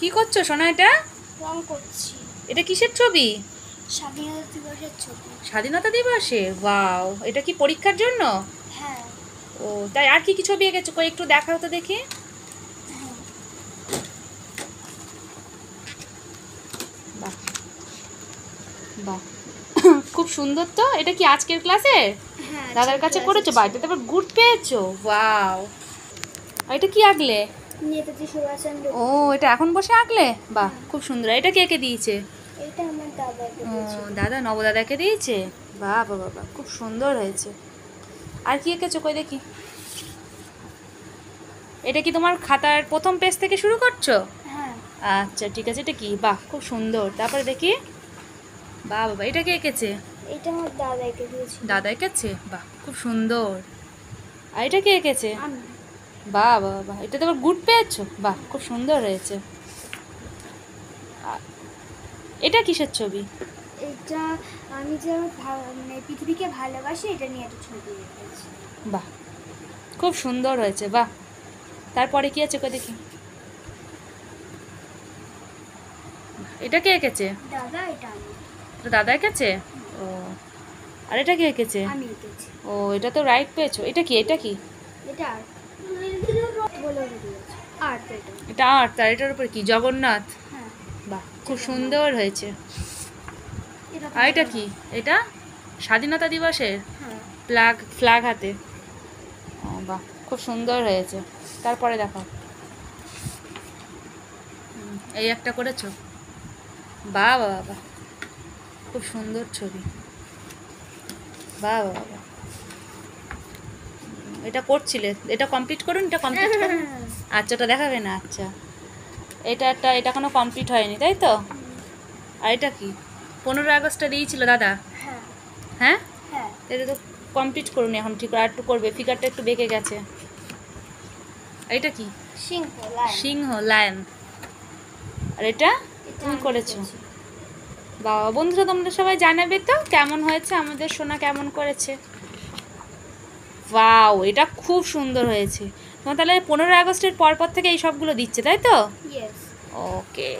কি করছো সোনা? এটা রং করছি। এটা কিসের ছবি? স্বাধীনতা দিবসের ছবি। স্বাধীনতা দিবসে? ওয়াও, এটা কি পরীক্ষার জন্য? হ্যাঁ। ও তাই, আর কি কি ছবি এঁকেছো? কই একটু দেখাও তো দেখি। হ্যাঁ। বাহ বাহ খুব সুন্দর তো। এটা কি আজকের ক্লাসে হ্যাঁ, দাদার কাছে করেছো? বাড়িতে আবার গুড পেয়েছো? ওয়াও। আর এটা কি আঁকলে? নেতাজি সুভাষচন্দ্র। ও, এটা এখন বসে আঁকলে? বাহ, হ্যাঁ। খুব সুন্দর। এটা কে কে দিয়েছে? এটা আমার দাদাকে ও দিয়েছিল। দাদা, নবদাদাকে দিয়েছে। বাহ বাহ বাহ, খুব সুন্দর হয়েছে। আর কি এঁকেছো? কই দেখি। এটা কি তোমার খাতার প্রথম পেজ থেকে শুরু করছো? হ্যাঁ। আচ্ছা ঠিক আছে। এটা কি? বাহ, খুব সুন্দর। তারপরে দেখি। বাহ বাবা, এটা কে এঁকেছে? এটা আমার দাদাকে দিয়েছিল। দাদা এঁকেছে? বাহ, খুব সুন্দর। আর এটা কে এঁকেছে? আমি। বাহ বাহ বাহ, এটা তো আবার গুড পেয়েছো। বাহ, খুব সুন্দর হয়েছে। এটা কিসের ছবি? এটা আমি যে মানে পৃথিবীকে ভালোবাসি এটা নিয়ে একটা ছবি এঁকেছি। বাহ, খুব সুন্দর হয়েছে। বাহ, তারপরে কি আছে? কই দেখি। এটা কে এঁকেছে? দাদা, এটা আমি। এটা দাদা এঁকেছে? ও, আর এটা কে এঁকেছে? আমি এঁকেছি। ও, এটা তো রাইট পেয়েছো। এটা কি? এটা কি? এটা আর্ট বলে দিয়েছে। আর্ট এটা। এটা আর্ট। আর এটার উপর কি? জগন্নাথ। হ্যাঁ। বাহ, খুব সুন্দর হয়েছে। এটা আর এটা কি? এটা স্বাধীনতা দিবসের হ্যাঁ। ফ্ল্যাগ হাতে। ও বাহ, খুব সুন্দর হয়েছে। তারপরে দেখো। এই একটা করেছো। বাহ বাহ বাহ, খুব সুন্দর ছবি। বাহ বাহ বাহ, এটা করছিলে? এটা কমপ্লিট করুন, এটা কমপ্লিট করুন। আচ্ছা, ওটা দেখাবে না? আচ্ছা, এটা কোনো কমপ্লিট হয়নি, তাই তো? আর এটা কি? 15 আগস্টটা দিয়েছিল দাদা। হ্যাঁ। হ্যাঁ, হ্যাঁ। এটা তো কমপ্লিট করুন এখন। ঠিক আর একটু করবে, ফিগারটা একটু বেঁকে গেছে। এটা কি? সিংহ, লায়ন। সিংহ, লায়ন। আর এটা এটা তুমি আমি করেছো? করেছি। বাবা, বন্ধুরা তোমরা সবাই জানাবে তো কেমন হয়েছে, আমাদের সোনা কেমন করেছে। ওয়াও, এটা খুব সুন্দর হয়েছে। তোমার তাহলে 15 আগস্টের পর থেকে এই সবগুলো দিচ্ছে, তাই তো? ইয়েস। ওকে।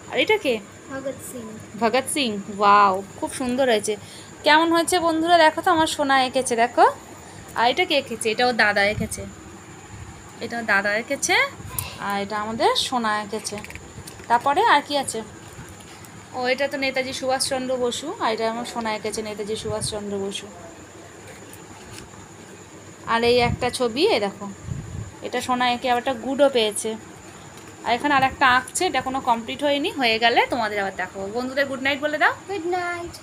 আর এটা কে? ভগৎ সিং। ভগৎ সিং। ওয়াও, খুব সুন্দর হয়েছে। কেমন হয়েছে বন্ধুরা দেখো তো, আমার সোনা এঁকেছে দেখো। আর এটা কে এঁকেছে? এটা ওর দাদা এঁকেছে। এটা ওর দাদা এঁকেছে। আর এটা আমাদের সোনা এঁকেছে। তারপরে আর কি আছে? ও, এটা তো নেতাজি সুভাষচন্দ্র বসু। আর এটা আমার সোনা এঁকেছে নেতাজি সুভাষচন্দ্র বসু। আর এই একটা ছবি, এ দেখো, এটা সোনা এঁকে আবার একটা গুডও পেয়েছে। আর এখানে আর একটা আঁকছে, এটা কোনো কমপ্লিট হয়নি। হয়ে গেলে তোমাদের আবার দেখাবো। বন্ধুদের গুড নাইট বলে দাও। Good night.